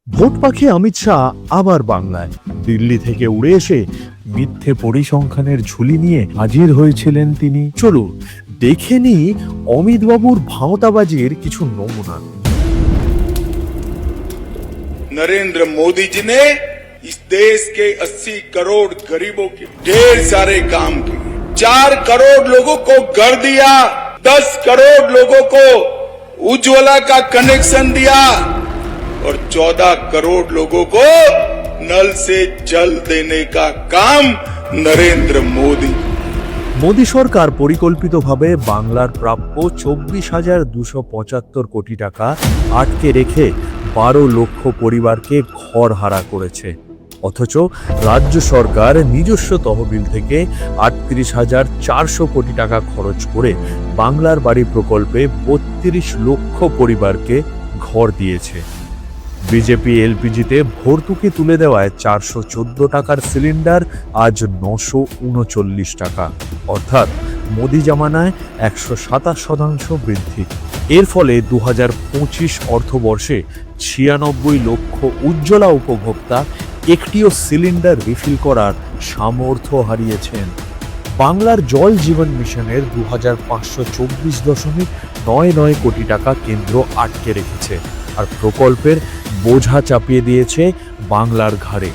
Vote পাখি অমিত শাহ আবার বাংলায়। দিল্লি থেকে উড়ে এসে মিথ্যে পরিসংখ্যানের ঝুলি নিয়ে হাজির হয়েছিলেন তিনি। চলুন দেখে নিই অমিত বাবুর ভাঁওতাবাজির কিছু নমুনা। नरेंद्र मोदी जी ने इस देश के 80 करोड़ गरीबों के ढेर सारे काम किए। 4 करोड़ लोगों को घर दिया, 10 करोड़ लोगों को उज्ज्वला का कनेक्शन दिया और 14 करोड़ लोगों को नल से जल देने का काम नरेंद्र मोदी। মোদী সরকার পরিকল্পিতভাবে বাংলার প্রাপ্য 24,275 কোটি টাকা আটকে রেখে 12 লক্ষ পরিবারকে ঘরহারা করেছে। অথচ রাজ্য সরকার নিজস্ব তহবিল থেকে 38,400 কোটি টাকা খরচ করে বাংলার বাড়ি প্রকল্পে 32 লক্ষ পরিবারকে ঘর দিয়েছে। বিজেপি এলপিজিতে ভর্তুকি তুলে দেওয়ায় 414 টাকার সিলিন্ডার আজ 939 টাকা, অর্থাৎ মোদি জামানায় 127% বৃদ্ধি। এর ফলে 2025 অর্থবর্ষে 96 লক্ষ উজ্জ্বলা উপভোক্তা একটিও সিলিন্ডার রিফিল করার সামর্থ্য হারিয়েছেন। বাংলার জল জীবন মিশনের 2524.99 কোটি টাকা কেন্দ্র আটকে রেখেছে, আর প্রকল্পের বোঝা চাপিয়ে দিয়েছে বাংলার ঘাড়ে।